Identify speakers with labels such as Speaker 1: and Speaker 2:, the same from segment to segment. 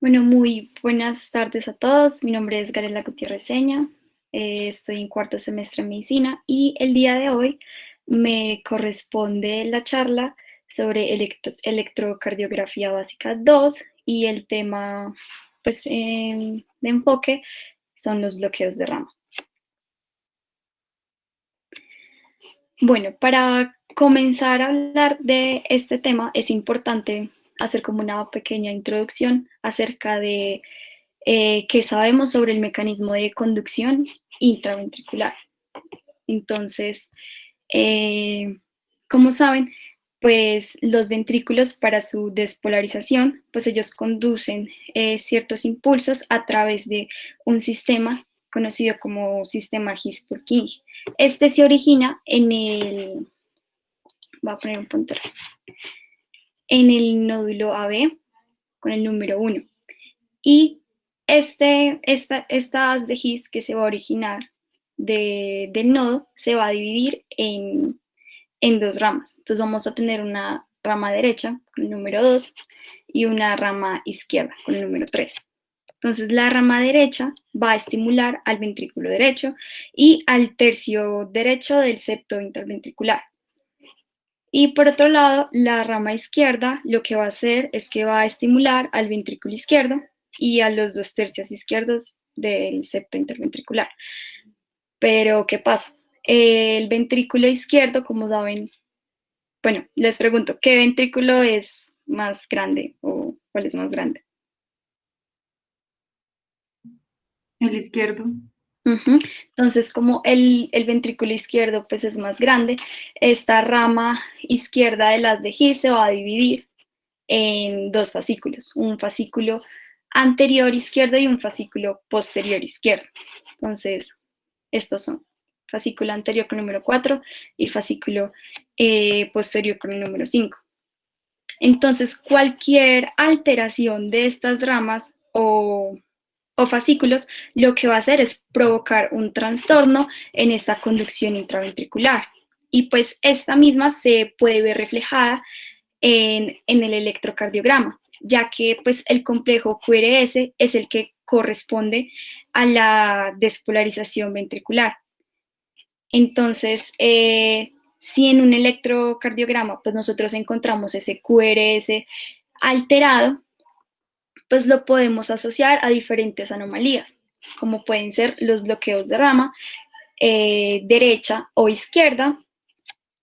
Speaker 1: Bueno, muy buenas tardes a todos. Mi nombre es Garela Gutiérrez Seña. Estoy en cuarto semestre de medicina y el día de hoy me corresponde la charla sobre electrocardiografía básica 2 y el tema pues, de enfoque son los bloqueos de rama. Bueno, para comenzar a hablar de este tema es importante hacer como una pequeña introducción acerca de qué sabemos sobre el mecanismo de conducción intraventricular. Entonces, eh, como saben, pues los ventrículos para su despolarización, pues ellos conducen ciertos impulsos a través de un sistema conocido como sistema His-Purkinje. Este se origina voy a poner un puntero, en el nódulo AB con el número 1. Y esta haz de His que se va a originar del nodo se va a dividir en dos ramas. Entonces vamos a tener una rama derecha con el número 2 y una rama izquierda con el número 3. Entonces la rama derecha va a estimular al ventrículo derecho y al tercio derecho del septo interventricular. Y por otro lado, la rama izquierda lo que va a hacer es que va a estimular al ventrículo izquierdo y a los dos tercios izquierdos del septo interventricular. Pero, ¿qué pasa? El ventrículo izquierdo, como saben, bueno, les pregunto, ¿qué ventrículo es más grande o cuál es más grande?
Speaker 2: El izquierdo.
Speaker 1: Ujú. Entonces, como el ventrículo izquierdo pues es más grande, esta rama izquierda de las de His se va a dividir en dos fascículos, un fascículo anterior izquierdo y un fascículo posterior izquierdo. Entonces, estos son fascículo anterior con el número 4 y fascículo posterior con el número 5. Entonces, cualquier alteración de estas ramas o fascículos lo que va a hacer es provocar un trastorno en esta conducción intraventricular. Y pues esta misma se puede ver reflejada en el electrocardiograma, ya que pues el complejo QRS es el que corresponde a la despolarización ventricular. Entonces, si en un electrocardiograma pues nosotros encontramos ese QRS alterado, pues lo podemos asociar a diferentes anomalías, como pueden ser los bloqueos de rama, derecha o izquierda,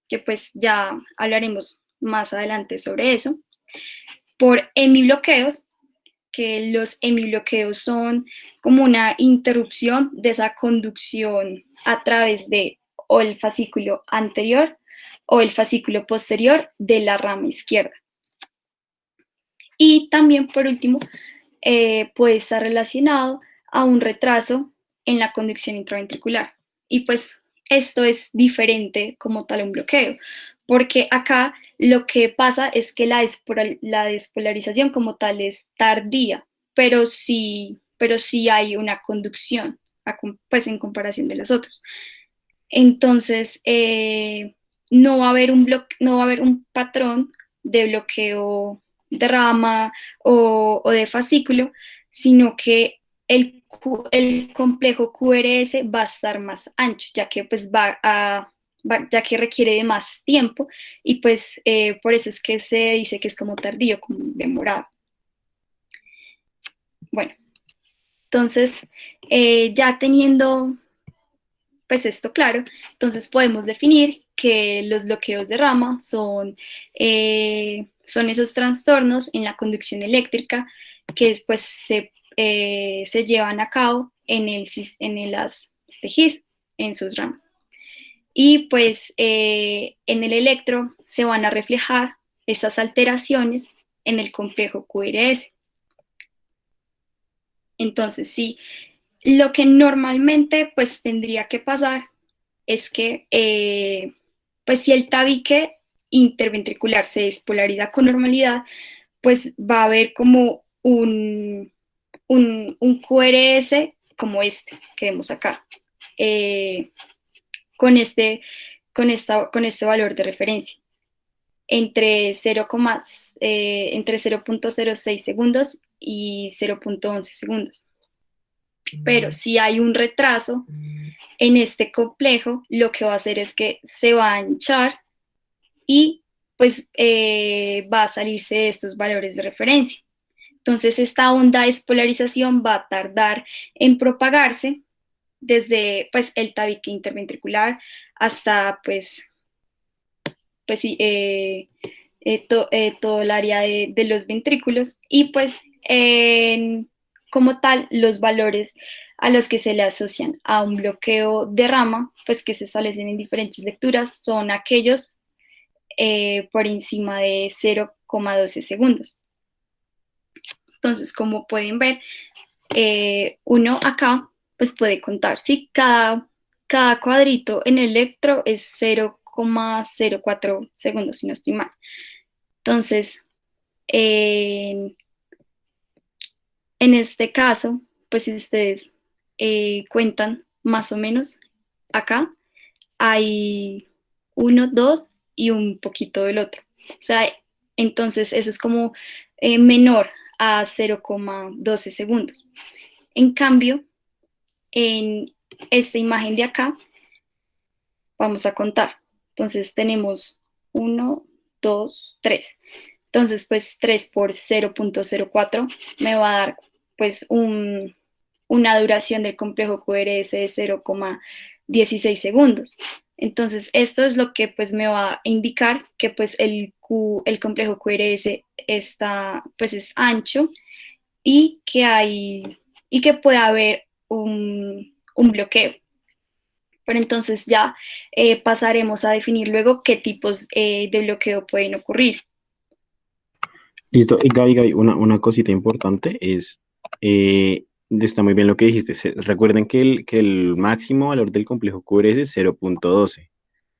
Speaker 1: que pues ya hablaremos más adelante sobre eso, por hemibloqueos, que los hemibloqueos son como una interrupción de esa conducción a través de o el fascículo anterior o el fascículo posterior de la rama izquierda. Y también, por último, puede estar relacionado a un retraso en la conducción intraventricular. Y pues esto es diferente como tal a un bloqueo, porque acá lo que pasa es que la despolarización como tal es tardía, pero sí hay una conducción, pues en comparación de los otros. Entonces, no va a haber un patrón de bloqueo de rama o de fascículo, sino que el complejo QRS va a estar más ancho, ya que pues ya que requiere de más tiempo y pues por eso es que se dice que es como tardío, como demorado. Bueno, entonces ya teniendo pues esto claro, entonces podemos definir que los bloqueos de rama son esos trastornos en la conducción eléctrica que después se llevan a cabo en el haz de His, en sus ramas. Y pues en el electro se van a reflejar estas alteraciones en el complejo QRS. Entonces, sí, lo que normalmente pues tendría que pasar es que pues si el tabique interventricular se despolariza con normalidad, pues va a haber como un QRS como este que vemos acá, eh, con este valor de referencia, entre 0,06 segundos y 0.11 segundos. Pero si hay un retraso en este complejo, lo que va a hacer es que se va a anchar y pues va a salirse de estos valores de referencia. Entonces esta onda de despolarización va a tardar en propagarse desde pues el tabique interventricular hasta pues sí, todo el área de los ventrículos y pues como tal los valores a los que se le asocian a un bloqueo de rama, pues que se establecen en diferentes lecturas, son aquellos por encima de 0,12 segundos. Entonces, como pueden ver, uno acá pues puede contar, ¿sí? Cada cuadrito en el electro es 0,04 segundos, si no estoy mal. Entonces, en este caso, pues si ustedes cuentan más o menos, acá hay uno, dos y un poquito del otro. O sea, entonces eso es como menor a 0,12 segundos. En cambio, en esta imagen de acá, vamos a contar. Entonces tenemos uno, 2, 3. Entonces, pues 3 por 0,04 me va a dar pues una duración del complejo QRS de 0,16 segundos. Entonces, esto es lo que pues me va a indicar que pues el complejo QRS está, pues es ancho y y que puede haber un bloqueo. Pero entonces ya pasaremos a definir luego qué tipos de bloqueo pueden ocurrir.
Speaker 3: Listo, y Gaby, una cosita importante es, está muy bien lo que dijiste. Recuerden que el máximo valor del complejo QRS es 0,12,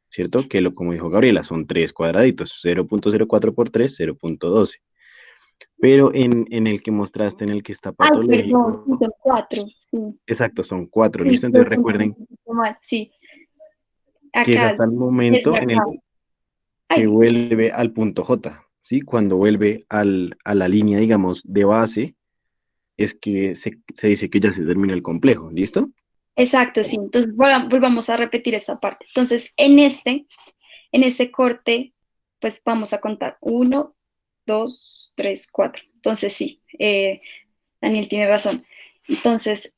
Speaker 3: ¿cierto? Como dijo Gabriela, son tres cuadraditos, 0,04 por 3, 0,12. Pero en el que mostraste, en el que está
Speaker 1: Ay, perdón, sí,
Speaker 3: patológico,
Speaker 1: son cuatro. Sí,
Speaker 3: exacto, son cuatro,
Speaker 1: sí,
Speaker 3: ¿listo? Entonces
Speaker 1: perdón,
Speaker 3: recuerden
Speaker 1: un poquito mal, sí.
Speaker 3: que es
Speaker 1: Acá,
Speaker 3: hasta el
Speaker 1: desde
Speaker 3: momento en
Speaker 1: acá.
Speaker 3: el que
Speaker 1: Ay,
Speaker 3: vuelve al punto J, ¿sí? Cuando vuelve a la línea, digamos, de base, es que se dice que ya se termina el complejo, ¿listo?
Speaker 1: exacto, sí. Entonces volvamos a repetir esta parte. Entonces, en este corte, pues vamos a contar uno, dos, tres, cuatro. Entonces, sí, Daniel tiene razón. Entonces,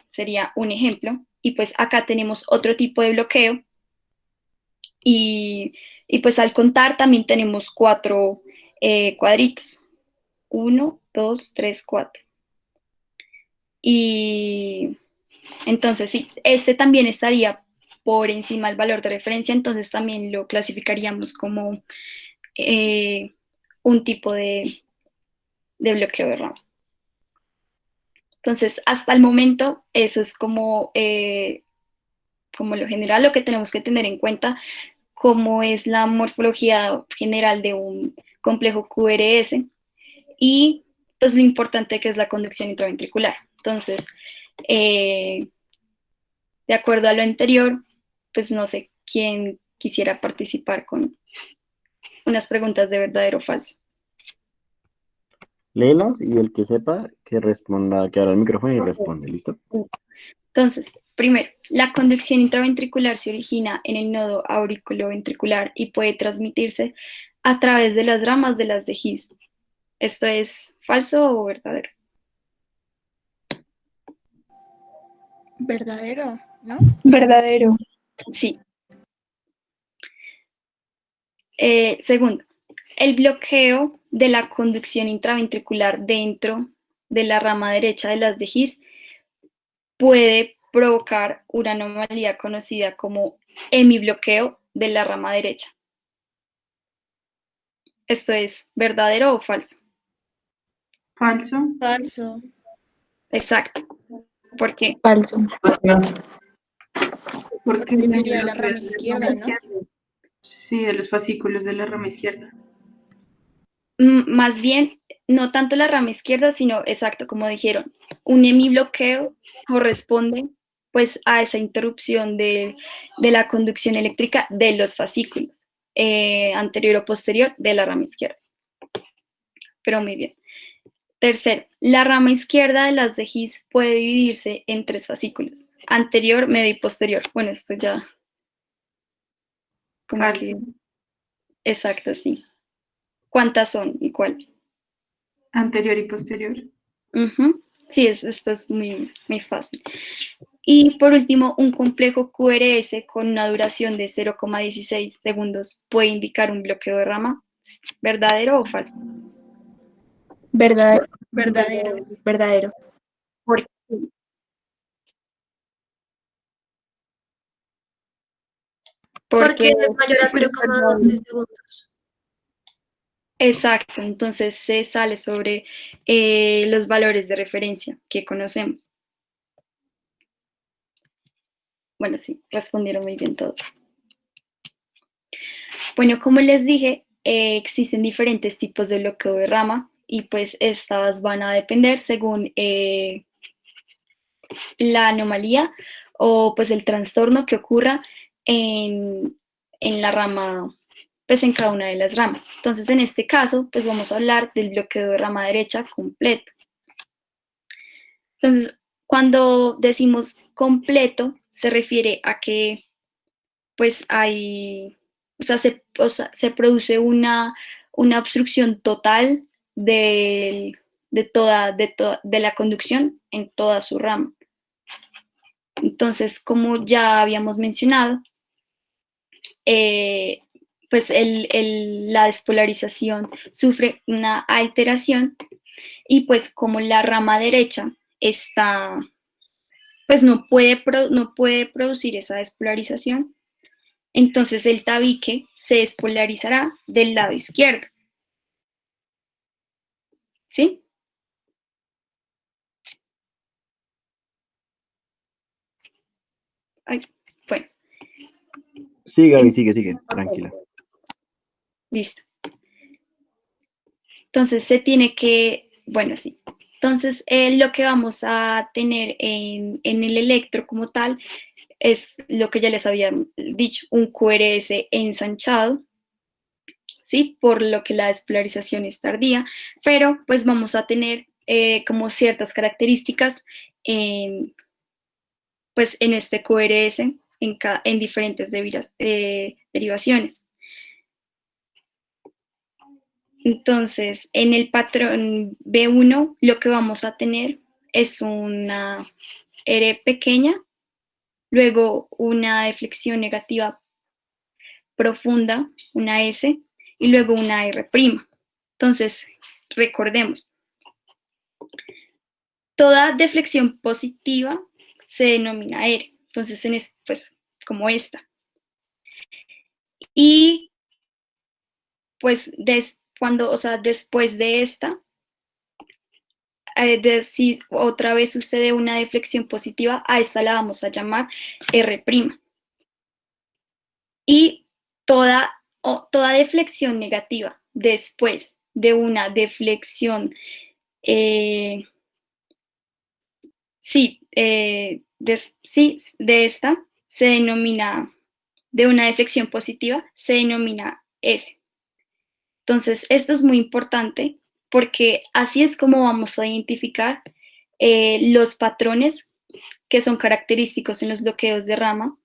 Speaker 1: sería un ejemplo. Y pues acá tenemos otro tipo de bloqueo. Y pues al contar también tenemos cuatro cuadritos. Uno, dos, tres, cuatro. Y entonces, sí, este también estaría por encima del valor de referencia, entonces también lo clasificaríamos como eh, un tipo de bloqueo de RAM. Entonces, hasta el momento, eso es como lo general, lo que tenemos que tener en cuenta, cómo es la morfología general de un complejo QRS y pues lo importante que es la conducción intraventricular. Entonces, eh, de acuerdo a lo anterior, pues no sé quién quisiera participar con unas preguntas de verdadero o falso.
Speaker 3: Léelas y el que sepa que responda, que abra el micrófono y
Speaker 1: Ok.
Speaker 3: responde, ¿listo?
Speaker 1: Entonces, primero, la conducción intraventricular se origina en el nodo auriculoventricular y puede transmitirse a través de las ramas de las de His. ¿Esto es falso o verdadero?
Speaker 4: Verdadero, ¿no?
Speaker 2: Verdadero.
Speaker 1: Sí. Segundo, el bloqueo de la conducción intraventricular dentro de la rama derecha de las de His puede provocar una anomalía conocida como hemibloqueo de la rama derecha. ¿Esto es verdadero o falso?
Speaker 2: Falso.
Speaker 4: Falso.
Speaker 1: Exacto. ¿Por qué?
Speaker 2: Falso.
Speaker 4: Porque
Speaker 2: Porque el
Speaker 4: sería de la
Speaker 2: bloqueo
Speaker 4: rama
Speaker 2: es de la
Speaker 4: izquierda,
Speaker 2: rama
Speaker 4: ¿no?
Speaker 2: izquierda. Sí, de los fascículos de la rama izquierda.
Speaker 1: Más bien, no tanto la rama izquierda, sino exacto, como dijeron, un hemibloqueo corresponde pues a esa interrupción de la conducción eléctrica de los fascículos anterior o posterior de la rama izquierda. pero muy bien. Tercero, la rama izquierda de las de His puede dividirse en 3 fascículos, anterior, medio y posterior. Bueno, esto ya como
Speaker 2: Falso.
Speaker 1: que exacto, sí. ¿Cuántas son y cuáles?
Speaker 2: Anterior y posterior.
Speaker 1: Sí, esto es muy, muy fácil. Y por último, un complejo QRS con una duración de 0,16 segundos puede indicar un bloqueo de rama. ¿Verdadero o falso?
Speaker 4: Verdadero.
Speaker 5: Verdadero.
Speaker 4: Verdadero.
Speaker 1: ¿Por qué?
Speaker 5: Porque
Speaker 1: Porque
Speaker 5: es mayor a 0,12 segundos.
Speaker 1: exacto, entonces se sale sobre los valores de referencia que conocemos. Bueno, sí, respondieron muy bien todos. Bueno, como les dije, existen diferentes tipos de bloqueo de rama y pues estas van a depender según la anomalía o pues el trastorno que ocurra en la rama, pues en cada una de las ramas. Entonces, en este caso, pues vamos a hablar del bloqueo de rama derecha completo. Entonces, cuando decimos completo, se refiere a que pues hay, o sea, se produce una obstrucción total de la conducción en toda su rama. Entonces, como ya habíamos mencionado, pues la despolarización sufre una alteración y pues como la rama derecha está, pues no puede producir esa despolarización, entonces el tabique se despolarizará del lado izquierdo. ¿Sí? Ay, bueno.
Speaker 3: Sí, Gaby, sigue, tranquila.
Speaker 1: Listo. Entonces se tiene que, bueno, sí. Entonces lo que vamos a tener en el electro como tal es lo que ya les había dicho, un QRS ensanchado, ¿sí? Por lo que la despolarización es tardía, pero pues vamos a tener como ciertas características en, pues en este QRS en diferentes derivaciones. Entonces, en el patrón B1 lo que vamos a tener es una R pequeña, luego una deflexión negativa profunda, una S, y luego una R'. Entonces, recordemos, toda deflexión positiva se denomina R. Entonces, pues, como esta. Y pues después de esta, si otra vez sucede una deflexión positiva, a esta la vamos a llamar R'. Y toda deflexión negativa después de una deflexión, de esta se denomina, de una deflexión positiva, se denomina S. Entonces, esto es muy importante porque así es como vamos a identificar los patrones que son característicos en los bloqueos de rama,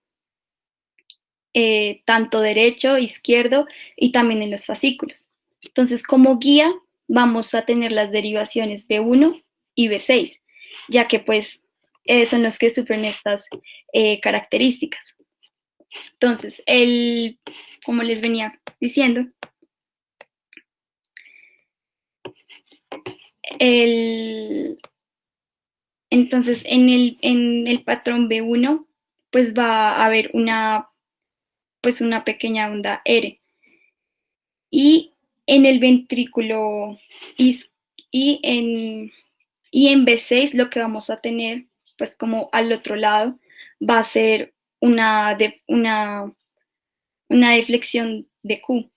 Speaker 1: tanto derecho, izquierdo y también en los fascículos. Entonces, como guía, vamos a tener las derivaciones B1 y B6, ya que pues son los que sufren estas características. Entonces, como les venía diciendo, entonces en el patrón B1 pues va a haber una pequeña onda R. Y en el ventrículo y en B6 lo que vamos a tener, pues como al otro lado, va a ser una deflexión de Q.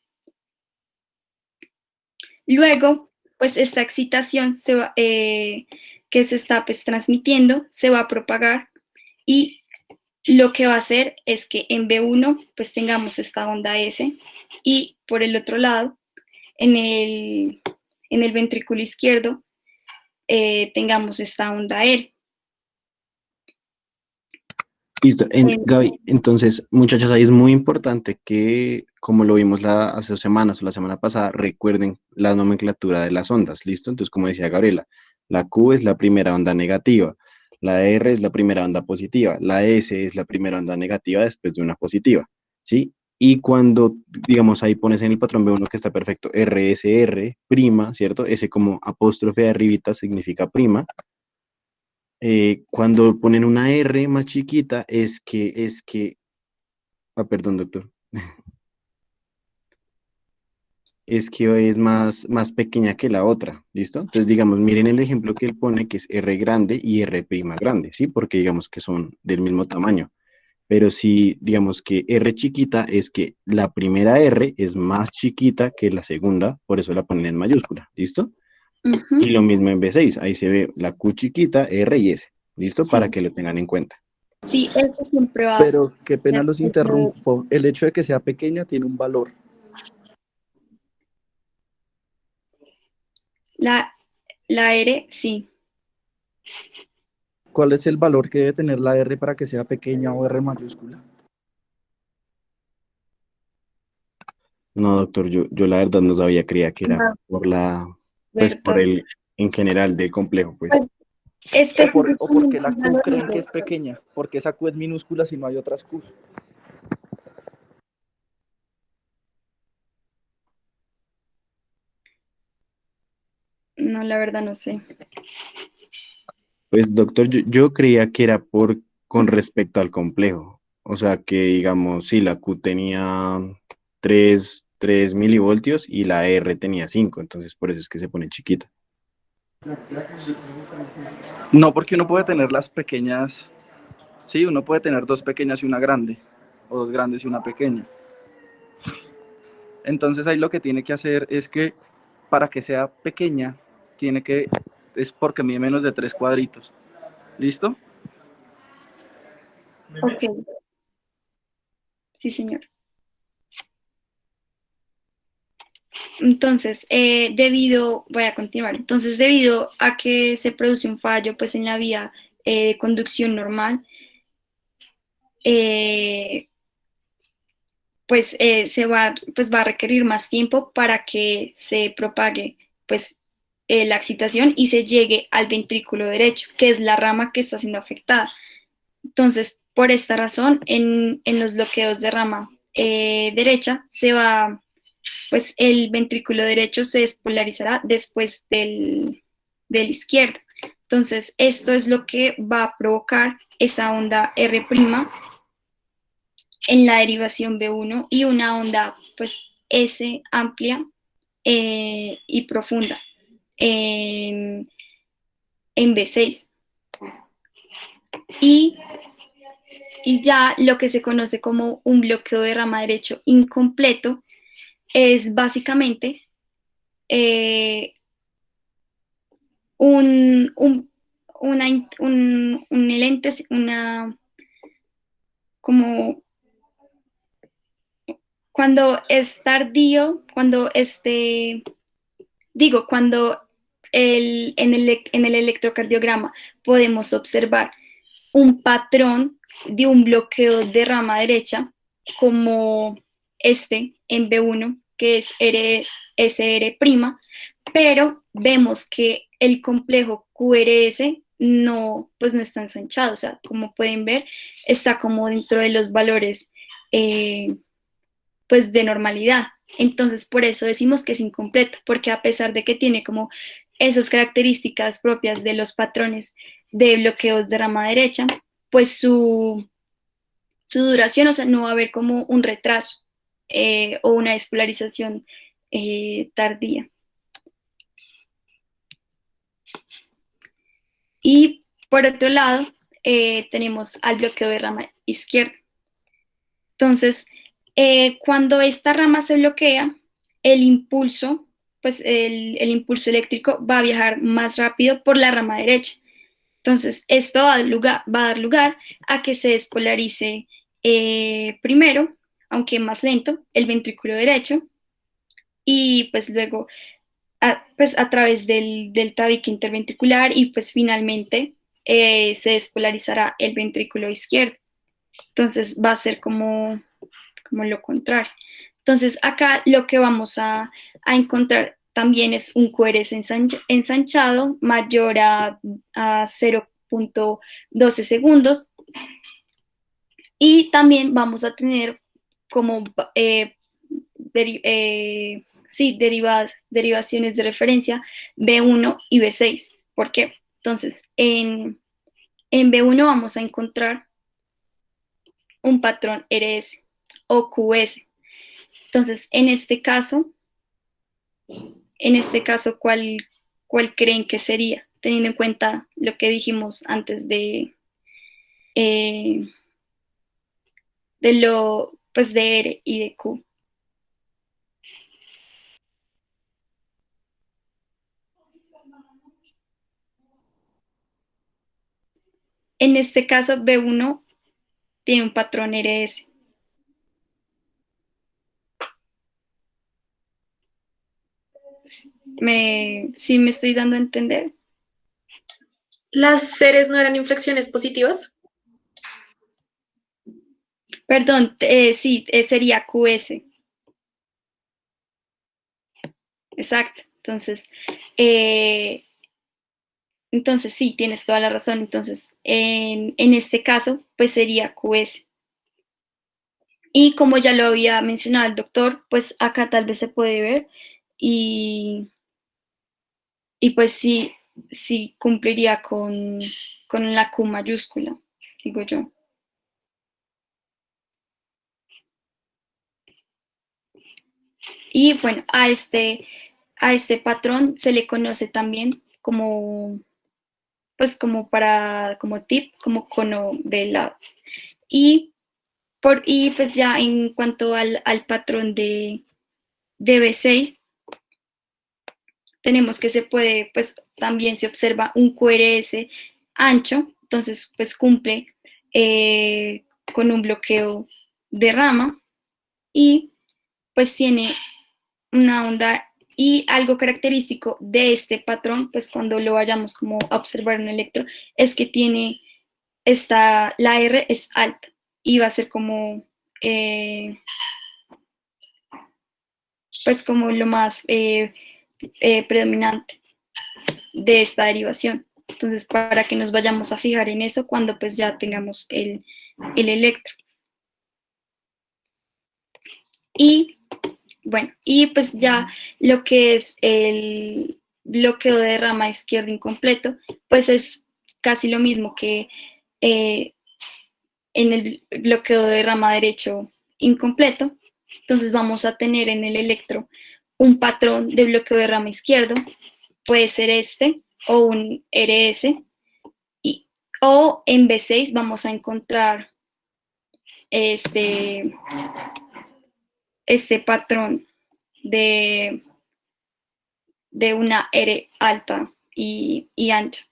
Speaker 1: Luego, pues esta excitación que se está pues, transmitiendo se va a propagar y lo que va a hacer es que en B1 pues tengamos esta onda S y por el otro lado, en en el ventrículo izquierdo tengamos esta onda R.
Speaker 3: Listo. Gaby, entonces, muchachos, ahí es muy importante que, como lo vimos hace 2 semanas o la semana pasada, recuerden la nomenclatura de las ondas, ¿listo? Entonces, como decía Gabriela, la Q es la primera onda negativa, la R es la primera onda positiva, la S es la primera onda negativa después de una positiva, ¿sí? Y cuando, digamos, ahí pones en el patrón B1 que está perfecto, RSR, prima, ¿cierto? Ese como apóstrofe de arribita significa prima. Cuando ponen una R más chiquita perdón, doctor, es que es más pequeña que la otra, ¿listo? Entonces, digamos, miren el ejemplo que él pone, que es R grande y R prima grande, ¿sí? Porque digamos que son del mismo tamaño. Pero si, digamos que R chiquita es que la primera R es más chiquita que la segunda, por eso la ponen en mayúscula, ¿listo?
Speaker 1: Ujú.
Speaker 3: Y lo mismo en B6, ahí se ve la Q chiquita, R y S, ¿listo?
Speaker 1: Sí,
Speaker 3: Para que lo tengan en cuenta.
Speaker 1: sí, esto siempre va a
Speaker 4: Pero qué
Speaker 1: de
Speaker 4: pena los
Speaker 1: acuerdo.
Speaker 4: interrumpo. El hecho de que sea pequeña tiene un valor.
Speaker 1: La, la R, sí.
Speaker 4: ¿Cuál es el valor que debe tener la R para que sea pequeña o R mayúscula?
Speaker 3: No, doctor, yo la verdad no sabía, creía que era
Speaker 1: No,
Speaker 3: pues por
Speaker 1: ¿verdad?
Speaker 3: en general del complejo, pues.
Speaker 1: Pues
Speaker 4: ¿O por qué
Speaker 1: específicamente
Speaker 4: la
Speaker 1: el
Speaker 4: Q
Speaker 1: valor
Speaker 4: creen que
Speaker 1: de-
Speaker 4: es pequeña? Porque esa Q es minúscula si no hay otras Qs.
Speaker 1: no, la verdad no sé.
Speaker 3: Pues, doctor, yo creía que era con respecto al complejo. O sea, que digamos, sí, la Q tenía 3 milivoltios y la R tenía 5, entonces por eso es que se pone chiquita.
Speaker 4: No, porque uno puede tener las pequeñas. Sí, uno puede tener dos pequeñas y una grande. O dos grandes y una pequeña. Entonces ahí lo que tiene que hacer es que para que sea pequeña, es porque mide menos de 3 cuadritos. ¿Listo?
Speaker 1: Ok, sí, señor. Entonces, voy a continuar. Entonces, debido a que se produce un fallo, pues en la vía de conducción normal, eh, pues va a requerir más tiempo para que se propague, pues, la excitación y se llegue al ventrículo derecho, que es la rama que está siendo afectada. Entonces, por esta razón, en los bloqueos de rama derecha pues el ventrículo derecho se despolarizará después del izquierdo. Entonces, esto es lo que va a provocar esa onda R' en la derivación B1 y una onda pues S amplia y profunda en, en B6. Y, y ya lo que se conoce como un bloqueo de rama derecho incompleto es básicamente eh, un, un, un lente, como cuando es tardío, cuando en el electrocardiograma podemos observar un patrón de un bloqueo de rama derecha, como este en B1, que es SR', pero vemos que el complejo QRS no, pues no está ensanchado, o sea, como pueden ver, está como dentro de los valores pues de normalidad. Entonces, por eso decimos que es incompleto, porque a pesar de que tiene como esas características propias de los patrones de bloqueos de rama derecha, pues su duración, o sea, no va a haber como un retraso o una despolarización tardía. Y por otro lado, tenemos al bloqueo de rama izquierda. Entonces, cuando esta rama se bloquea, el impulso, pues el impulso eléctrico va a viajar más rápido por la rama derecha. Entonces, esto va a dar lugar a que se despolarice primero, aunque más lento, el ventrículo derecho y pues luego pues a través del tabique interventricular y pues finalmente se despolarizará el ventrículo izquierdo. Entonces va a ser como lo contrario. Entonces acá lo que vamos a encontrar también es un QRS ensanchado mayor a 0.12 segundos y también vamos a tener como sí, derivaciones de referencia B1 y B6. ¿Por qué? Entonces, en B1 vamos a encontrar un patrón RS o QS. Entonces, ¿cuál creen que sería? Teniendo en cuenta lo que dijimos antes eh, pues de R y de Q. En este caso, B1 tiene un patrón RS. ¿Sí me estoy dando a entender?
Speaker 5: ¿Las series no eran inflexiones positivas?
Speaker 1: Perdón, sí, sería QS. Exacto. Eh, entonces sí, tienes toda la razón. Entonces, en este caso, pues sería QS. Y como ya lo había mencionado el doctor, pues acá tal vez se puede ver y, pues sí, sí cumpliría con la Q mayúscula, digo yo. Y bueno, a este patrón se le conoce también como, pues como tip, como cono de lado. Y pues ya en cuanto al patrón de B6, tenemos que se puede, pues también se observa un QRS ancho, entonces pues cumple con un bloqueo de rama y pues tiene una onda y algo característico de este patrón, pues cuando lo vayamos como a observar en un electro, es que tiene la R es alta y va a ser como pues como lo más predominante de esta derivación. Entonces, para que nos vayamos a fijar en eso cuando pues ya tengamos el electro. Y bueno, y pues ya lo que es el bloqueo de rama izquierda incompleto, pues es casi lo mismo que en el bloqueo de rama derecho incompleto. Entonces vamos a tener en el electro un patrón de bloqueo de rama izquierdo, puede ser este o un RS, o en B6 vamos a encontrar este, este patrón de, una R alta y ancha.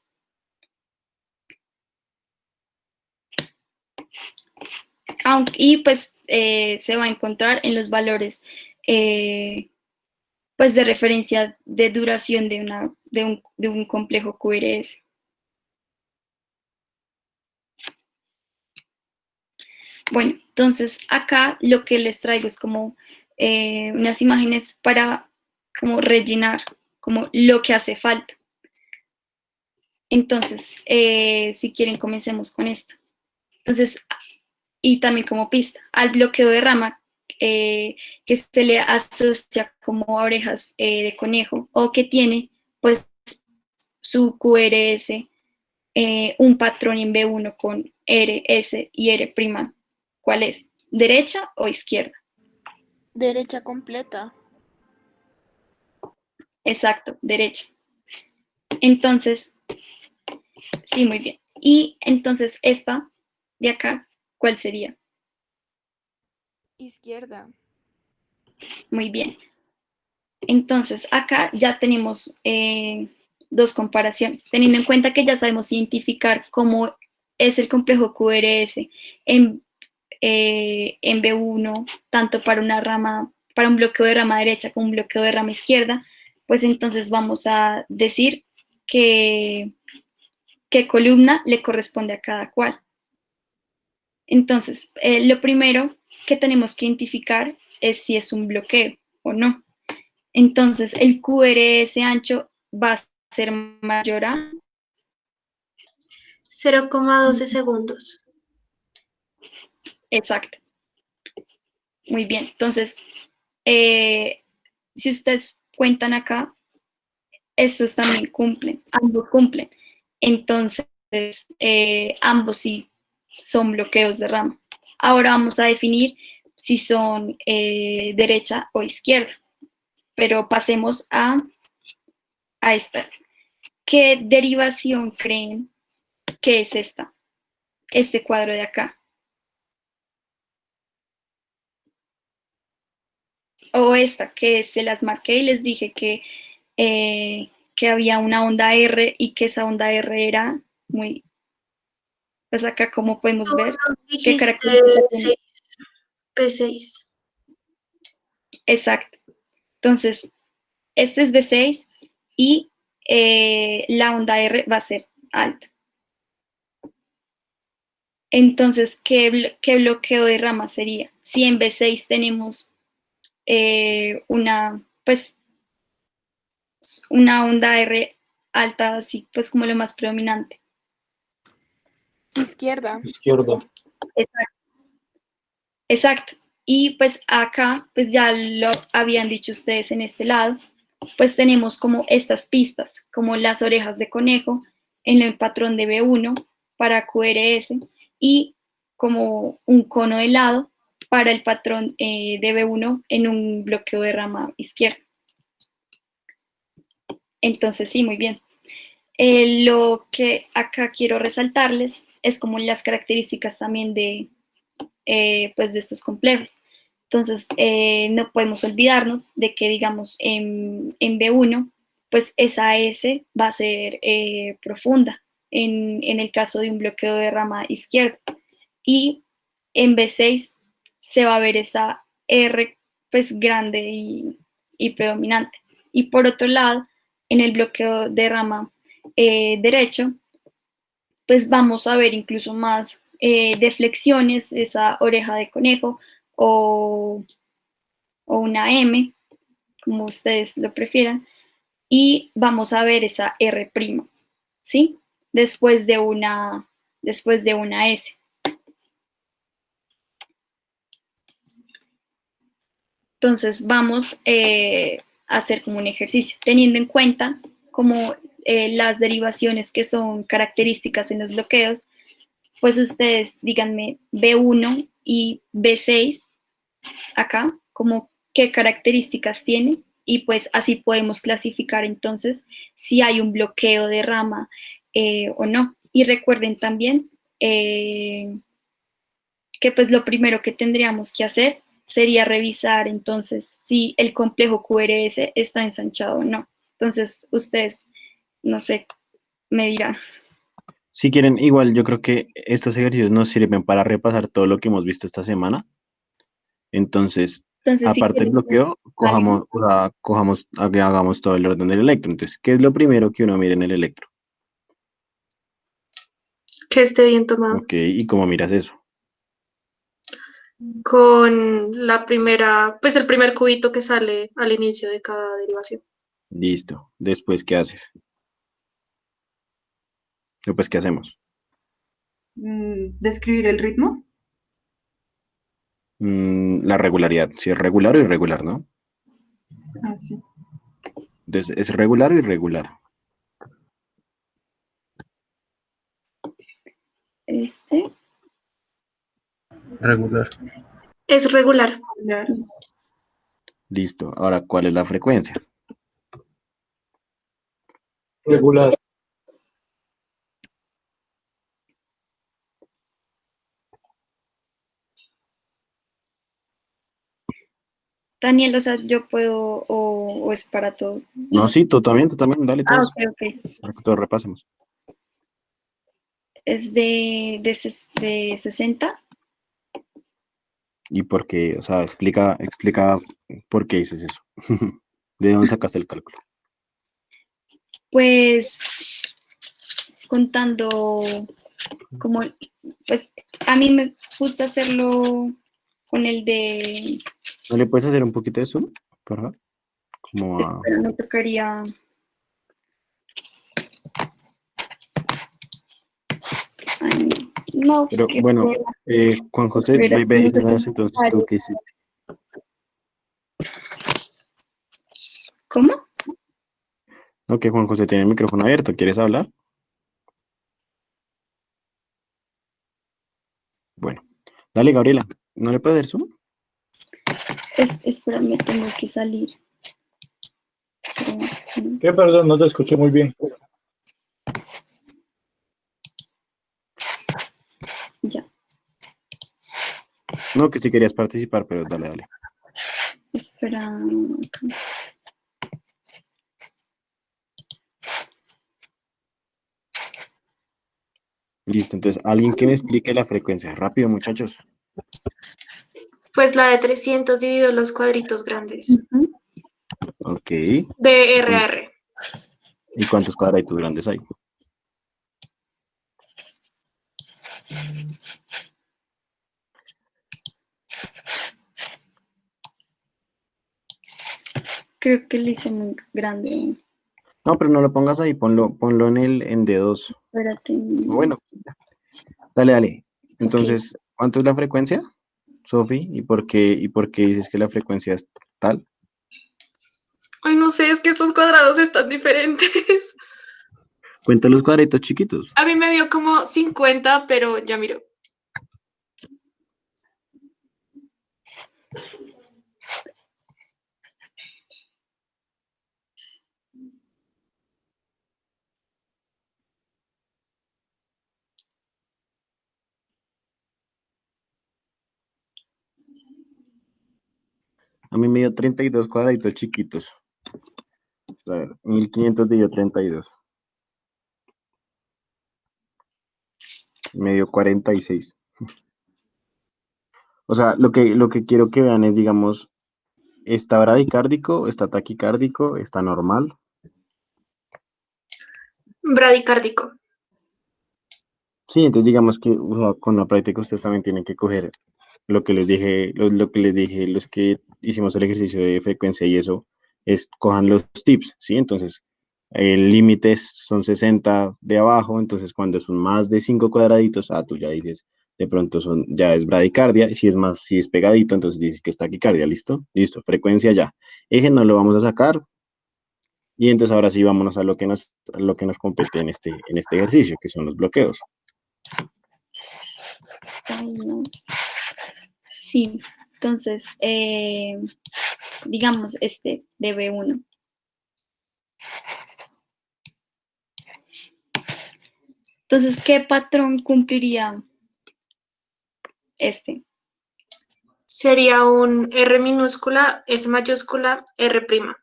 Speaker 1: Y pues se va a encontrar en los valores pues de referencia de duración de un complejo QRS. Bueno, entonces acá lo que les traigo es como unas imágenes para como rellenar como lo que hace falta. Entonces, si quieren, comencemos con esto. Entonces, y también como pista, al bloqueo de rama que se le asocia como a orejas de conejo o que tiene pues su QRS, un patrón en B1 con R, S y R'. ¿Cuál es? ¿Derecha o izquierda?
Speaker 6: Derecha completa.
Speaker 1: Exacto, derecha. Entonces, sí, muy bien. Y entonces esta de acá, ¿cuál sería?
Speaker 6: Izquierda.
Speaker 1: Muy bien. Entonces, acá ya tenemos dos comparaciones, teniendo en cuenta que ya sabemos identificar cómo es el complejo QRS en B1, tanto para un bloqueo de rama derecha como un bloqueo de rama izquierda. pues entonces vamos a decir qué columna le corresponde a cada cual. Entonces, lo primero que tenemos que identificar es si es un bloqueo o no. Entonces, el QRS ancho va a ser mayor a
Speaker 5: 0,12 segundos.
Speaker 1: exacto. Muy bien. Entonces, si ustedes cuentan acá, estos también cumplen, ambos cumplen. Entonces, ambos sí son bloqueos de rama. Ahora vamos a definir si son derecha o izquierda, pero pasemos a esta. ¿Qué derivación creen que es esta? Este cuadro de acá. O esta, que se las marqué y les dije que había una onda R y que esa onda R era muy, pues acá como podemos
Speaker 5: Tú
Speaker 1: ver,
Speaker 5: nos
Speaker 1: qué
Speaker 5: dijiste
Speaker 1: características tiene.
Speaker 5: P6.
Speaker 1: Exacto. Entonces, este es B6 y la onda R va a ser alta. Entonces, ¿qué bloqueo de rama sería? Si en B6 tenemos pues, una onda R alta, así pues como lo más predominante.
Speaker 6: Izquierda.
Speaker 3: Izquierda.
Speaker 1: Exacto. Exacto. Y pues acá, pues ya lo habían dicho ustedes en este lado, pues tenemos como estas pistas, como las orejas de conejo en el patrón de B1 para QRS y como un cono de lado para el patrón de B1 en un bloqueo de rama izquierda. Entonces, sí, muy bien. Lo que acá quiero resaltarles es como las características también pues de estos complejos. Entonces, no podemos olvidarnos de que, digamos, en B1, pues esa S va a ser profunda en el caso de un bloqueo de rama izquierda. Y en B6 se va a ver esa R pues grande y predominante. Y por otro lado, en el bloqueo de rama derecho, pues vamos a ver incluso más deflexiones, esa oreja de conejo o una M, como ustedes lo prefieran, y vamos a ver esa R', ¿sí? Después de una S. Entonces vamos a hacer como un ejercicio, teniendo en cuenta como las derivaciones que son características en los bloqueos, pues ustedes díganme B1 y B6 acá, como qué características tiene, y pues así podemos clasificar entonces si hay un bloqueo de rama o no. Y recuerden también que pues lo primero que tendríamos que hacer sería revisar entonces si el complejo QRS está ensanchado o no. Entonces ustedes, no sé, me dirán.
Speaker 3: Si quieren, igual yo creo que estos ejercicios nos sirven para repasar todo lo que hemos visto esta semana. Entonces,
Speaker 1: Entonces, si
Speaker 3: aparte del
Speaker 1: quieren,
Speaker 3: bloqueo,
Speaker 1: algo.
Speaker 3: hagamos todo el orden del electro. Entonces, ¿qué es lo primero que uno mira en el electro?
Speaker 5: Que esté bien tomado.
Speaker 3: Ok, ¿y cómo miras eso?
Speaker 5: Con la primera, pues el primer cubito que sale al inicio de cada derivación.
Speaker 3: Listo. Después, ¿qué haces? Después, ¿qué hacemos?
Speaker 2: Describir el ritmo.
Speaker 3: La regularidad, si es regular o irregular, ¿no?
Speaker 2: Así.
Speaker 3: Entonces, ¿es regular o irregular?
Speaker 4: Regular.
Speaker 5: Es regular.
Speaker 3: Listo. Ahora, ¿cuál es la frecuencia?
Speaker 7: Regular.
Speaker 1: Daniel, o sea, yo puedo o es para todo.
Speaker 3: No, sí, tú también, dale
Speaker 1: Ah,
Speaker 3: todos,
Speaker 1: ok, ok.
Speaker 3: para que todos repasemos.
Speaker 1: Es de 60.
Speaker 3: ¿Y por qué? O sea, explica por qué dices eso. ¿De dónde sacaste el cálculo?
Speaker 1: Pues contando como, pues a mí me gusta hacerlo con el de,
Speaker 3: ¿No le puedes hacer un poquito de zoom? Por favor. Como a...
Speaker 1: pero no tocaría, ay, no,
Speaker 3: Pero
Speaker 1: que
Speaker 3: bueno, Juan José,
Speaker 1: fuera,
Speaker 3: ve
Speaker 1: no sé qué
Speaker 3: diciéndonos entonces tú
Speaker 1: necesario.
Speaker 3: qué hiciste.
Speaker 1: ¿Cómo?
Speaker 3: No, que Juan José tiene el micrófono abierto, ¿quieres hablar? Bueno, dale, Gabriela, ¿no le puedes dar zoom?
Speaker 1: Espérame, tengo que salir. Pero,
Speaker 7: ¿Qué? Perdón, no te escuché muy bien.
Speaker 1: ya,
Speaker 3: No, que si querías participar, pero dale, dale.
Speaker 1: espera.
Speaker 3: Listo, entonces, alguien que me explique la frecuencia. Rápido, muchachos.
Speaker 5: Pues la de 300 dividido los cuadritos grandes.
Speaker 3: Ok.
Speaker 5: De R a R.
Speaker 3: ¿Y cuántos cuadraditos grandes hay?
Speaker 1: Creo que lo hice muy grande.
Speaker 3: No, pero no lo pongas ahí, ponlo en D2.
Speaker 1: Espérate.
Speaker 3: Bueno, dale, dale.
Speaker 1: Ok.
Speaker 3: Entonces, ¿cuánto es la frecuencia, Sofi? ¿Y por qué dices que la frecuencia es tal?
Speaker 5: Ay, no sé, es que estos cuadrados están diferentes.
Speaker 3: Cuenta los cuadraditos chiquitos.
Speaker 5: A mí me dio como 50, pero ya miro.
Speaker 3: A mí me dio 32 cuadraditos chiquitos. A ver, 1500 dio 32. Me dio 46. O sea, lo que quiero que vean es, digamos, ¿está bradicárdico? ¿Está taquicárdico? ¿Está normal?
Speaker 5: Bradicárdico.
Speaker 3: Sí, entonces digamos que o sea, con la práctica ustedes también tienen que coger lo que les dije, lo que les dije, los que hicimos el ejercicio de frecuencia y eso, es cojan los tips, ¿sí? Entonces, el límite son 60 de abajo, entonces cuando son más de 5 cuadraditos, tú ya dices, de pronto ya es bradicardia, y si es pegadito, entonces dices que es taquicardia, ¿listo? Listo, frecuencia ya. Eje no lo vamos a sacar, y entonces ahora sí vámonos a lo que nos compete en este ejercicio, que son los bloqueos.
Speaker 1: Ay, no. Sí, entonces, digamos este de B1. Entonces, ¿qué patrón cumpliría este?
Speaker 5: Sería un R minúscula, S mayúscula, R prima.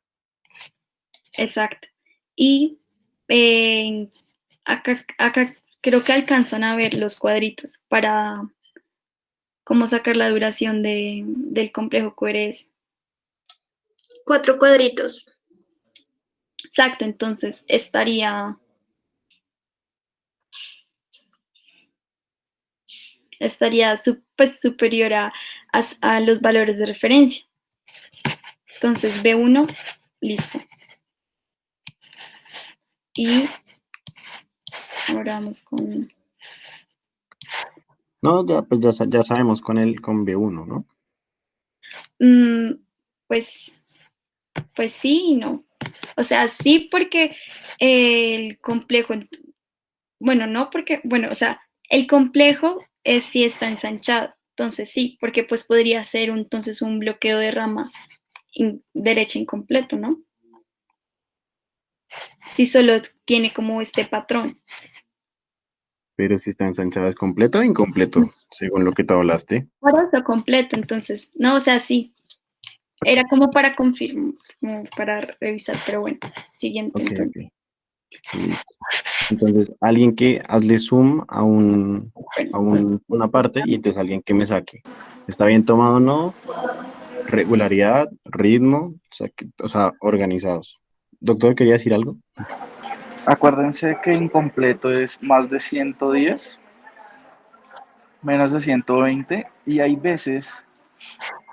Speaker 1: Exacto. Y acá creo que alcanzan a ver los cuadritos para cómo sacar la duración del complejo QRS.
Speaker 5: 4 cuadritos.
Speaker 1: Exacto, entonces estaría pues, superior a los valores de referencia. Entonces B1, listo. Y ahora vamos con...
Speaker 3: No, ya, pues ya sabemos con B1, ¿no?
Speaker 1: Pues sí y no. O sea, sí porque el complejo, bueno, no porque, bueno, o sea, el complejo sí está ensanchado. Entonces sí, porque pues podría ser entonces un bloqueo de rama derecha incompleto, ¿no? Si solo tiene como este patrón.
Speaker 3: Pero si está ensanchado, ¿es completo o incompleto? Según lo que te hablaste.
Speaker 1: Por eso completo, entonces, no, o sea, sí. Era como para confirmar, como para revisar, pero bueno, siguiente
Speaker 3: Ok,
Speaker 1: entonces.
Speaker 3: ok. Listo. Entonces, alguien que hazle zoom a una parte y entonces alguien que me saque. ¿Está bien tomado o no? Regularidad, ritmo, o sea, organizados. Doctor, ¿quería decir algo?
Speaker 4: Acuérdense que incompleto es más de 110, menos de 120, y hay veces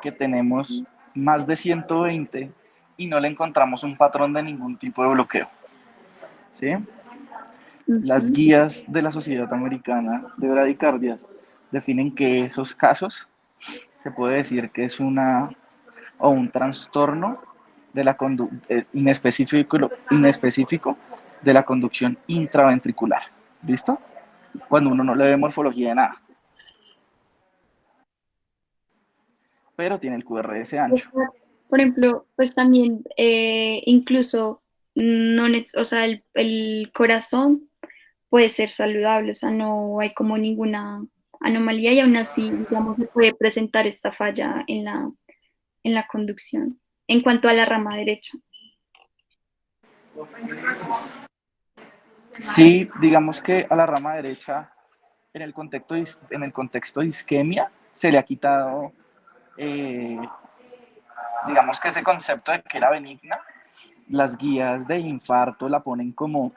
Speaker 4: que tenemos más de 120 y no le encontramos un patrón de ningún tipo de bloqueo. ¿Sí? Las
Speaker 1: Ujú.
Speaker 4: guías de la Sociedad Americana de Bradicardias definen que esos casos se puede decir que es un trastorno de la inespecífico de la conducción intraventricular. ¿Listo? Cuando uno no le ve morfología de nada, pero tiene el QRS ancho.
Speaker 1: Por ejemplo, pues también incluso no, o sea, el corazón puede ser saludable, o sea, no hay como ninguna anomalía y aún así, digamos, se puede presentar esta falla en la conducción. En cuanto a la rama derecha,
Speaker 4: Sí, digamos que a la rama derecha, en el contexto de isquemia, se le ha quitado, eh, digamos que ese concepto de que era benigna. Las guías de infarto la ponen como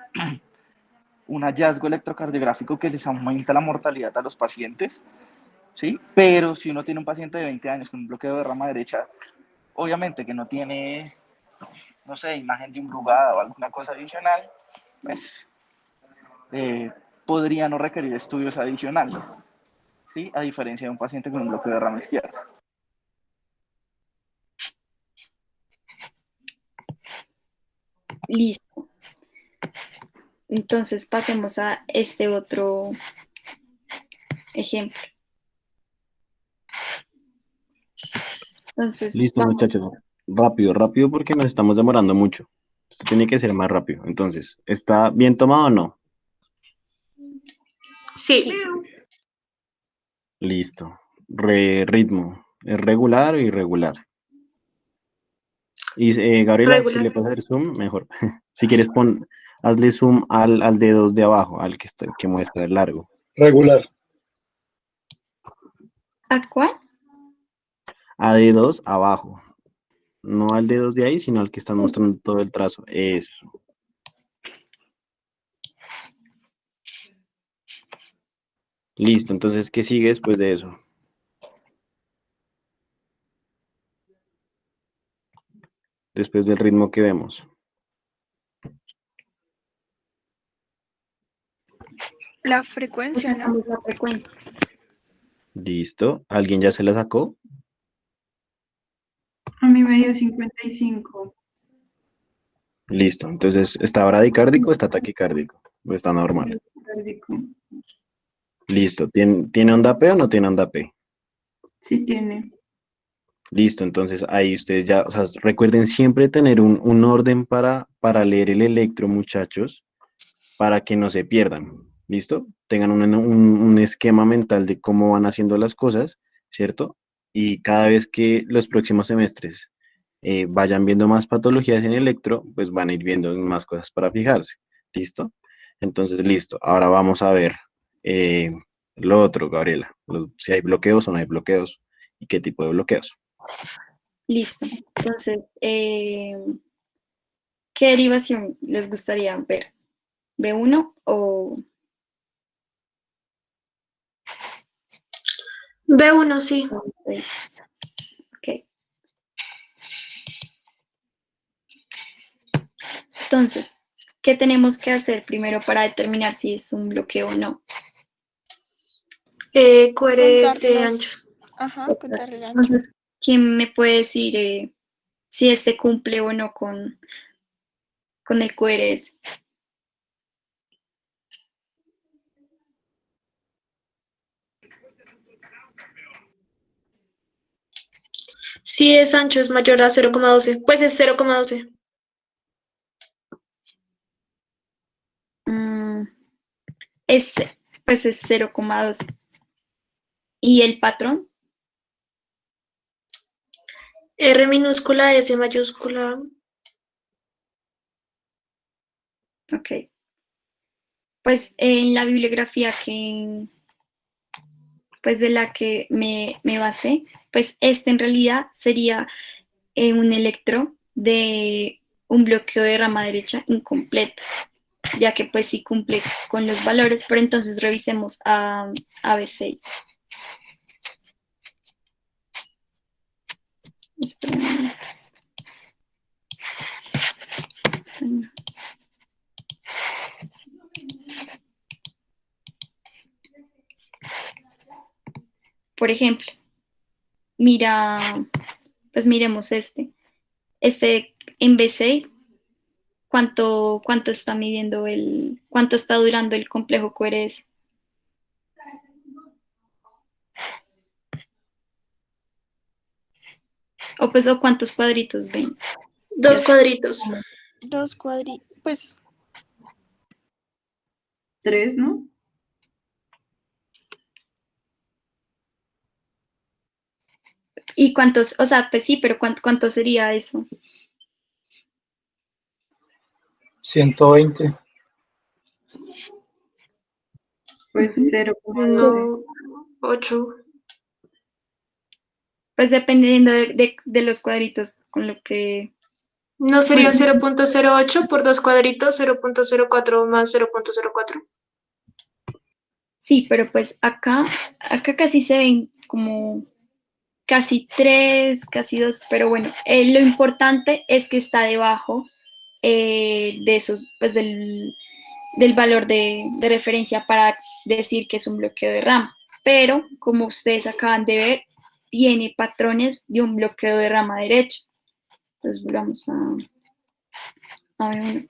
Speaker 4: un hallazgo electrocardiográfico que les aumenta la mortalidad a los pacientes, ¿sí? Pero si uno tiene un paciente de 20 años con un bloqueo de rama derecha, obviamente que no tiene, no sé, imagen de un brugada o alguna cosa adicional, pues eh, podría no requerir estudios adicionales, ¿sí? A diferencia de un paciente con un bloqueo de rama izquierda.
Speaker 1: listo. Entonces pasemos a este otro ejemplo. Entonces,
Speaker 3: Listo,
Speaker 1: vamos.
Speaker 3: muchachos. Rápido, rápido porque nos estamos demorando mucho. Esto tiene que ser más rápido. Entonces, ¿está bien tomado o no?
Speaker 5: Sí.
Speaker 6: Sí.
Speaker 3: Listo. Ritmo. ¿Es regular o irregular? Y Gabriela, si
Speaker 5: Regular.
Speaker 3: le puedes hacer zoom, mejor. Si quieres, hazle zoom al dedo de abajo, al que muestra el largo.
Speaker 7: Regular.
Speaker 1: ¿A cuál?
Speaker 3: A dedos abajo. No al dedos de ahí, sino al que están mostrando todo el trazo. Eso. Listo. Entonces, ¿qué sigue después de eso? Después del ritmo que vemos.
Speaker 6: La frecuencia, ¿no?
Speaker 1: Buscamos la frecuencia.
Speaker 3: Listo. ¿Alguien ya se la sacó?
Speaker 2: A mí me dio 55.
Speaker 3: Listo. Entonces, ¿está bradicárdico o está taquicárdico? ¿O está normal?
Speaker 2: Cardíaco.
Speaker 3: Listo. ¿Tiene onda P o no tiene onda P?
Speaker 2: Sí tiene.
Speaker 3: Listo. Entonces, ahí ustedes ya, o sea, recuerden siempre tener un orden para leer el electro, muchachos, para que no se pierdan. ¿Listo? Tengan un esquema mental de cómo van haciendo las cosas, ¿cierto? Y cada vez que los próximos semestres vayan viendo más patologías en electro, pues van a ir viendo más cosas para fijarse. ¿Listo? Entonces, listo. Ahora vamos a ver eh, lo otro, Gabriela. Si hay bloqueos o no hay bloqueos y qué tipo de bloqueos.
Speaker 1: Listo. Entonces, ¿qué derivación les gustaría ver? ¿B1 o
Speaker 5: B1, sí.
Speaker 1: B6? Ok. Entonces, ¿qué tenemos que hacer primero para determinar si es un bloqueo o no?
Speaker 5: QRS
Speaker 6: Contar
Speaker 5: ancho.
Speaker 6: Ajá, contar el ancho.
Speaker 1: Entonces, ¿quién me puede decir si este cumple o no con el QRS?
Speaker 5: Si es ancho, es mayor a 0,12. Pues es 0,12.
Speaker 1: Mm, es, pues es 0,2. ¿Y el patrón?
Speaker 5: R minúscula, S mayúscula.
Speaker 1: Ok. Pues en la bibliografía pues de la que me basé, pues este en realidad sería un electro de un bloqueo de rama derecha incompleta. ya que pues sí cumple con los valores, pero entonces revisemos a B6. Esperen. Por ejemplo, pues miremos este. Este en B6, ¿cuánto está midiendo cuánto está durando el complejo QRS? O cuántos cuadritos ven.
Speaker 5: Dos cuadritos.
Speaker 6: Dos cuadritos, pues
Speaker 2: 3, ¿no?
Speaker 1: ¿Y cuántos? O sea, pues sí, pero ¿cuánto sería eso?
Speaker 7: 120.
Speaker 2: Pues 0.12.
Speaker 5: No, 8.
Speaker 1: Pues dependiendo de los cuadritos con lo que...
Speaker 5: No sería 0.08 por dos cuadritos, 0.04 más 0.04.
Speaker 1: Sí, pero pues acá casi se ven como casi 3, casi 2, pero bueno, lo importante es que está debajo de esos, pues del valor de referencia para decir que es un bloqueo de rama. Pero, como ustedes acaban de ver, tiene patrones de un bloqueo de rama derecha. Entonces, vamos a ver uno.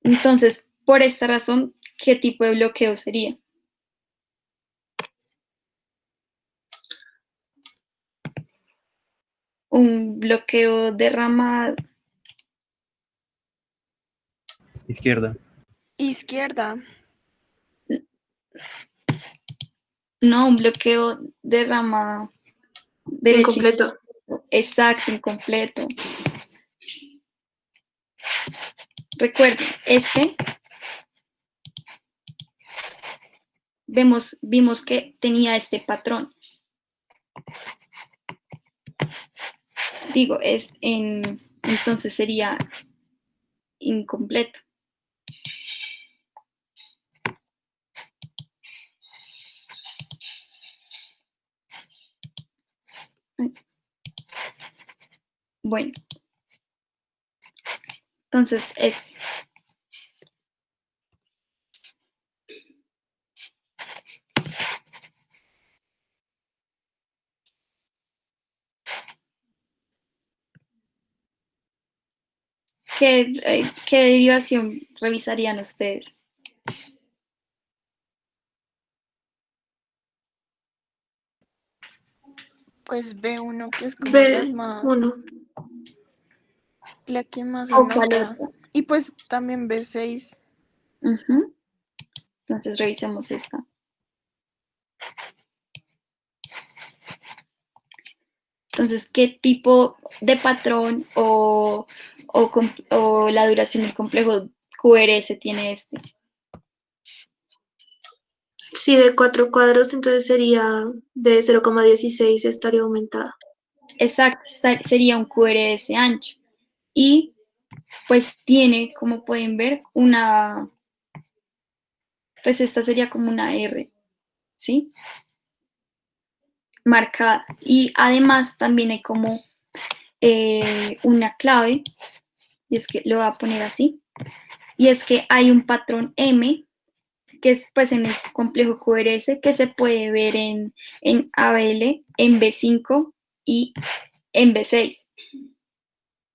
Speaker 1: Entonces, por esta razón, ¿qué tipo de bloqueo sería? Un bloqueo de rama
Speaker 8: Izquierda.
Speaker 6: izquierda.
Speaker 1: no, un bloqueo de rama derecha.
Speaker 5: Incompleto.
Speaker 1: Exacto, incompleto. Recuerden, vimos que tenía este patrón. Digo, entonces sería incompleto. Bueno, entonces ¿qué derivación revisarían ustedes?
Speaker 6: Pues B1, que es como
Speaker 5: B1.
Speaker 6: la que más se
Speaker 1: ¿O cuál
Speaker 6: nota.
Speaker 1: otra?
Speaker 6: Y pues también B6.
Speaker 1: Ujú. Entonces revisemos esta. Entonces, ¿qué tipo de patrón o la duración del complejo QRS tiene este?
Speaker 5: Si de 4 cuadros, entonces sería de 0,16 estaría aumentada.
Speaker 1: Exacto, sería un QRS ancho. Y pues tiene, como pueden ver, pues esta sería como una R, ¿sí? Marcada. Y además también hay como una clave, y es que lo voy a poner así, y es que hay un patrón M, que es pues en el complejo QRS, que se puede ver en ABL, en B5 y en B6.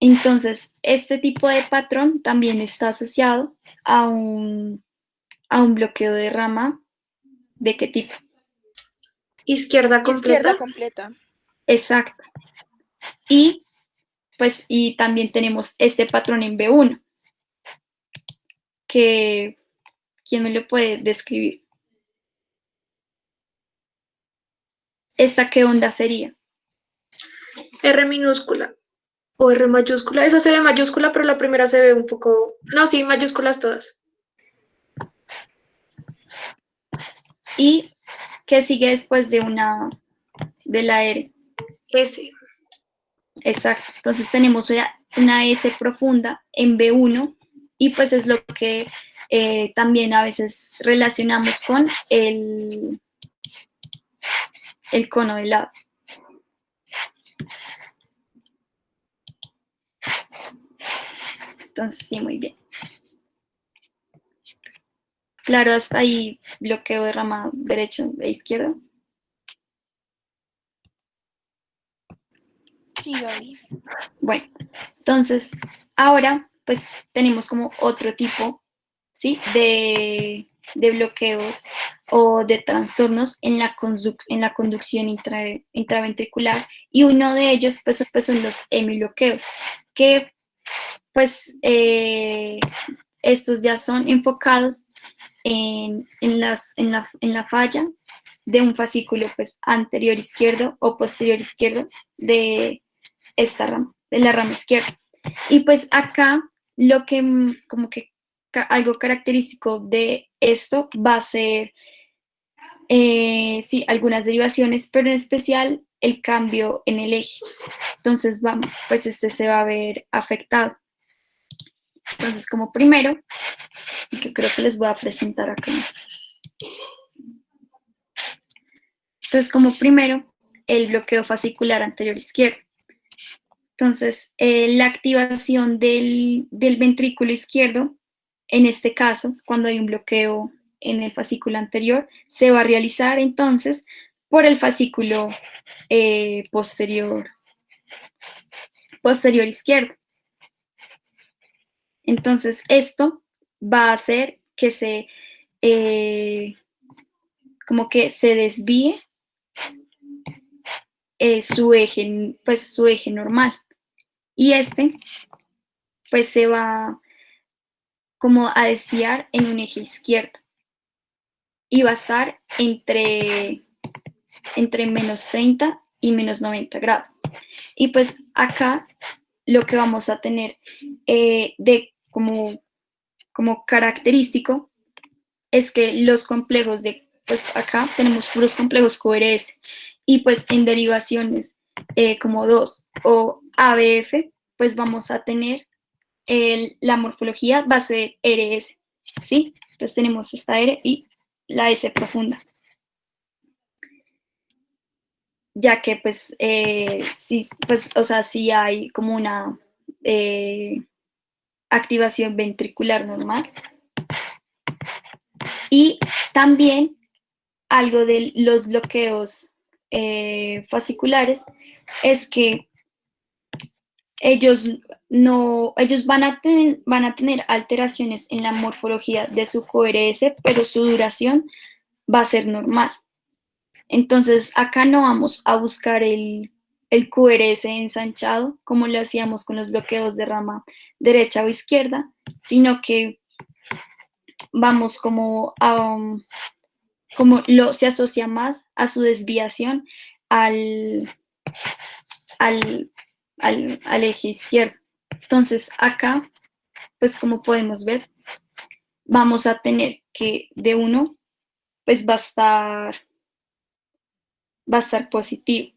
Speaker 1: Entonces, este tipo de patrón también está asociado a un bloqueo de rama. ¿De qué tipo?
Speaker 5: Izquierda completa.
Speaker 6: Izquierda completa.
Speaker 1: Exacto. Y pues y también tenemos este patrón en B1, que ¿quién me lo puede describir? ¿Esta qué onda sería?
Speaker 5: R minúscula o R mayúscula. Esa se ve mayúscula, pero la primera se ve un poco... No, sí, mayúsculas todas.
Speaker 1: ¿Y qué sigue después de la R?
Speaker 5: S.
Speaker 1: Exacto. Entonces tenemos una S profunda en B1 y pues es lo que también a veces relacionamos con el cono de lado. Entonces, sí, muy bien. Claro, hasta ahí bloqueo de rama derecho e izquierdo.
Speaker 6: Sí, Gaby.
Speaker 1: Bueno, entonces, ahora pues tenemos como otro tipo, ¿sí? De bloqueos o de trastornos en la conducción intraventricular y uno de ellos pues son los hemibloqueos, que pues estos ya son enfocados en la falla de un fascículo pues anterior izquierdo o posterior izquierdo de esta rama, de la rama izquierda. Y pues acá lo que como que algo característico de esto va a ser, sí, algunas derivaciones, pero en especial el cambio en el eje. Entonces, vamos, pues este se va a ver afectado. Entonces, como primero, que creo que les voy a presentar acá. Entonces, como primero, el bloqueo fascicular anterior izquierdo. Entonces, la activación del ventrículo izquierdo, en este caso, cuando hay un bloqueo en el fascículo anterior, se va a realizar entonces por el fascículo posterior izquierdo. Entonces, esto va a hacer que como que se desvíe su eje normal. Y pues se va como a desviar en un eje izquierdo. Y va a estar entre menos 30 y menos 90 grados. Y pues acá lo que vamos a tener de como característico es que los complejos pues acá tenemos puros complejos QRS y pues en derivaciones como 2 o ABF, pues vamos a tener la morfología va a ser RS, ¿sí? Entonces tenemos esta R y la S profunda. Ya que pues sí, pues, o sea, sí hay como una activación ventricular normal. Y también algo de los bloqueos fasciculares es que ellos van a tener alteraciones en la morfología de su QRS, pero su duración va a ser normal. Entonces, acá no vamos a buscar el QRS ensanchado, como lo hacíamos con los bloqueos de rama derecha o izquierda, sino que vamos se asocia más a su desviación al eje izquierdo. Entonces, acá, pues como podemos ver, vamos a tener que de uno, pues va a estar positivo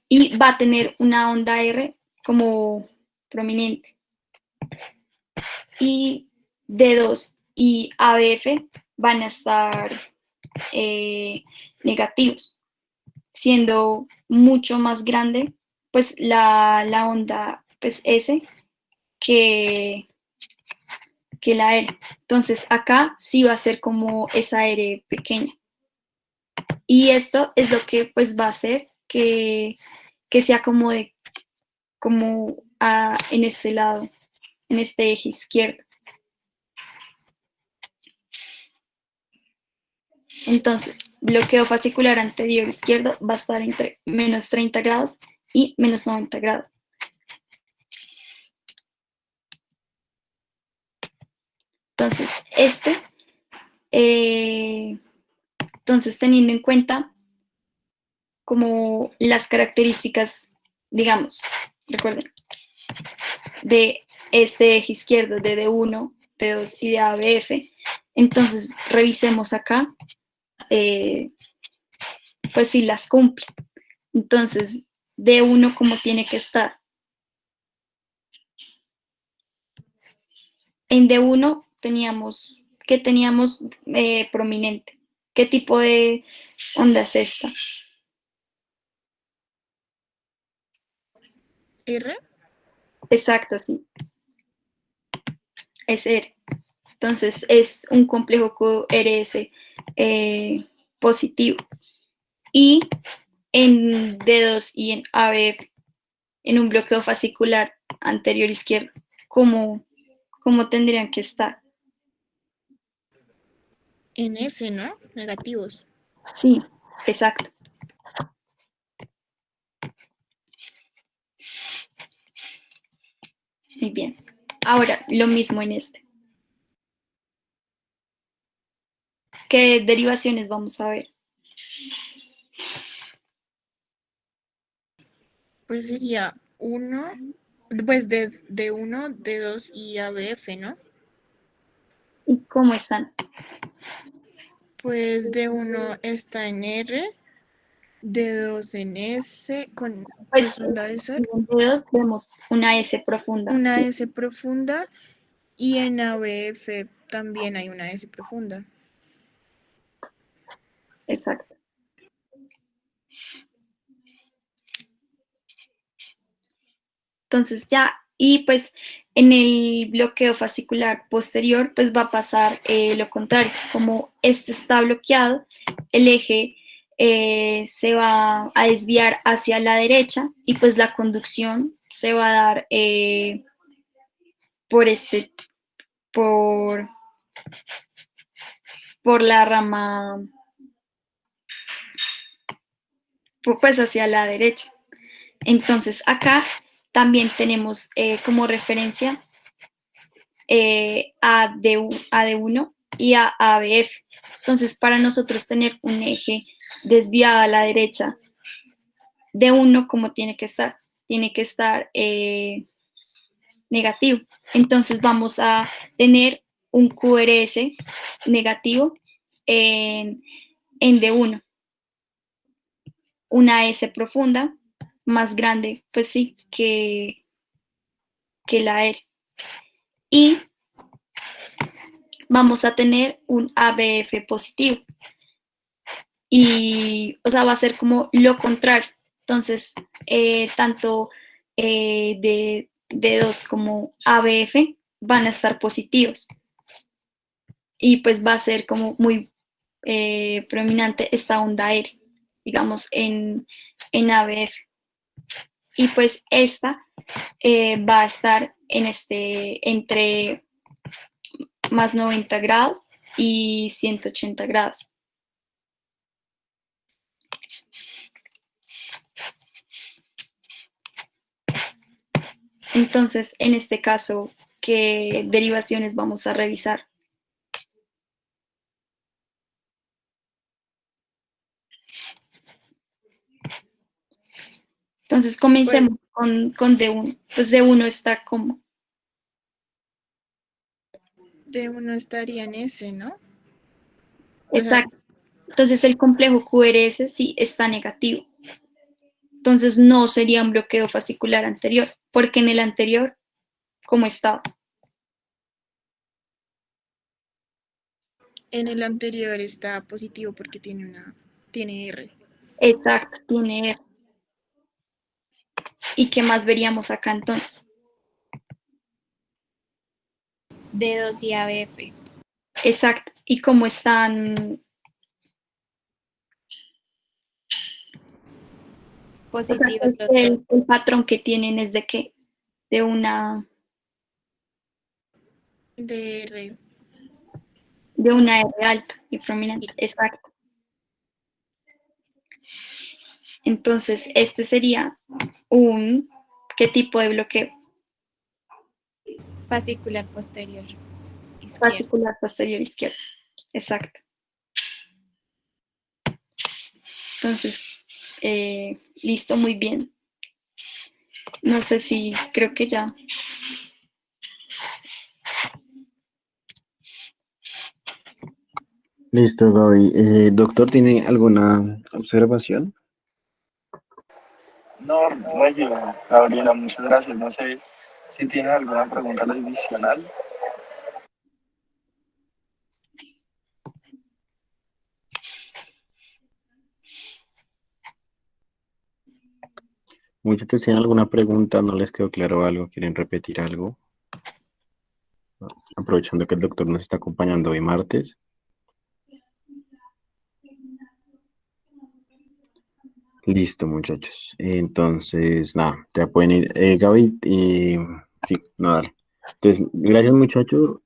Speaker 1: y va a tener una onda R como prominente. Y D2 y ABF van a estar negativos, siendo mucho más grande pues la onda pues S que la R. Entonces acá sí va a ser como esa R pequeña. Y esto es lo que pues va a hacer que se acomode como en este lado, en este eje izquierdo. Entonces, bloqueo fascicular anterior izquierdo va a estar entre menos 30 grados y menos 90 grados. Entonces, entonces teniendo en cuenta como las características, digamos, recuerden, de este eje izquierdo de D1, D2 y de ABF, entonces revisemos acá, pues si las cumple. Entonces, D1 como tiene que estar, En D1 ¿qué teníamos prominente? ¿Qué tipo de onda es esta?
Speaker 6: R.
Speaker 1: Exacto, sí, es R. Entonces es un complejo QRS positivo. Y en D2 y en ABF, en un bloqueo fascicular anterior izquierdo, ¿cómo tendrían que estar?
Speaker 6: En S, ¿no? Negativos.
Speaker 1: Sí, exacto. Muy bien. Ahora, lo mismo en este. ¿Qué derivaciones vamos a ver?
Speaker 6: Pues sería 1, pues de 1, d 2 y ABF, ¿no?
Speaker 1: ¿Y cómo están?
Speaker 6: Pues d 1 está en R, d 2 en S, con
Speaker 1: Pues
Speaker 6: profunda de ser,
Speaker 1: en dedos vemos una S profunda.
Speaker 6: una
Speaker 1: Sí,
Speaker 6: S profunda, y en ABF también hay una S profunda.
Speaker 1: exacto. Entonces ya, y pues en el bloqueo fascicular posterior, pues va a pasar lo contrario. Como este está bloqueado, el eje se va a desviar hacia la derecha y pues la conducción se va a dar por por, por la rama, pues hacia la derecha. Entonces acá también tenemos como referencia a D1 y a ABF. Entonces, para nosotros tener un eje desviado a la derecha, D1, ¿cómo tiene que estar? Tiene que estar negativo. Entonces, vamos a tener un QRS negativo en D1, una S profunda más grande, pues sí, que la R. Y vamos a tener un ABF positivo. Y, o sea, va a ser como lo contrario. Entonces, tanto D2 como ABF van a estar positivos. Y pues va a ser como muy prominente esta onda R, digamos, en ABF. Y pues esta va a estar entre más 90 grados y 180 grados. Entonces, en este caso, ¿qué derivaciones vamos a revisar? Entonces, comencemos con D1. Pues D1 está como.
Speaker 6: D1 estaría en S, ¿no?
Speaker 1: Exacto. Entonces, el complejo QRS sí está negativo. Entonces, no sería un bloqueo fascicular anterior, porque en el anterior, ¿cómo estaba?
Speaker 6: En el anterior está positivo porque tiene R.
Speaker 1: Exacto, tiene R. ¿Y qué más veríamos acá entonces?
Speaker 9: D2 y ABF.
Speaker 1: Exacto. ¿Y cómo están?
Speaker 9: Positivos los dos.
Speaker 1: El patrón que tienen es de qué? De una
Speaker 6: DR.
Speaker 1: R alta y prominente. Exacto. Entonces, este sería ¿qué tipo de bloqueo?
Speaker 9: Fascicular posterior. Izquierdo.
Speaker 1: Fascicular posterior izquierdo. Exacto. Entonces, listo, muy bien. No sé si, creo que ya.
Speaker 3: Listo, Gaby. Doctor, ¿tiene alguna observación?
Speaker 4: No, Regio, Gabriela, muchas gracias. No sé si tienen alguna pregunta adicional.
Speaker 3: Muchachos, ¿tienen alguna pregunta? ¿No les quedó claro algo? ¿Quieren repetir algo? Aprovechando que el doctor nos está acompañando hoy martes. Listo, muchachos. Entonces, nada, ya pueden ir. Gaby, sí, no, dale. Entonces, gracias, muchachos.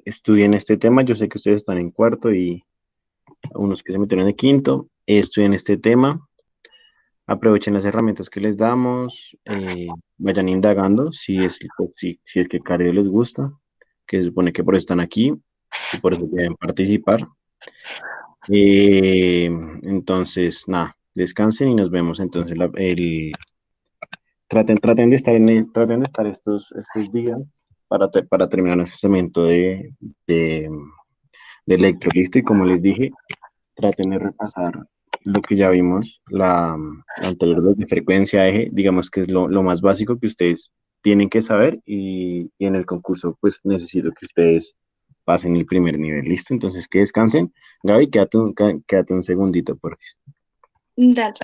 Speaker 3: Estudien este tema. Yo sé que ustedes están en cuarto y unos que se metieron en quinto. Estudien este tema. Aprovechen las herramientas que les damos. Vayan indagando si es que cardio les gusta, que se supone que por eso están aquí y por eso deben participar. Entonces, nada, descansen y nos vemos. Entonces, traten de estar traten de estar estos días para terminar nuestro segmento de, de electro, listo. Y como les dije, traten de repasar lo que ya vimos, la anterior vez de frecuencia eje, digamos que es lo más básico que ustedes tienen que saber y en el concurso pues necesito que ustedes pasen el primer nivel, listo. Entonces que descansen. Gaby, quédate un segundito, porque
Speaker 1: Dale.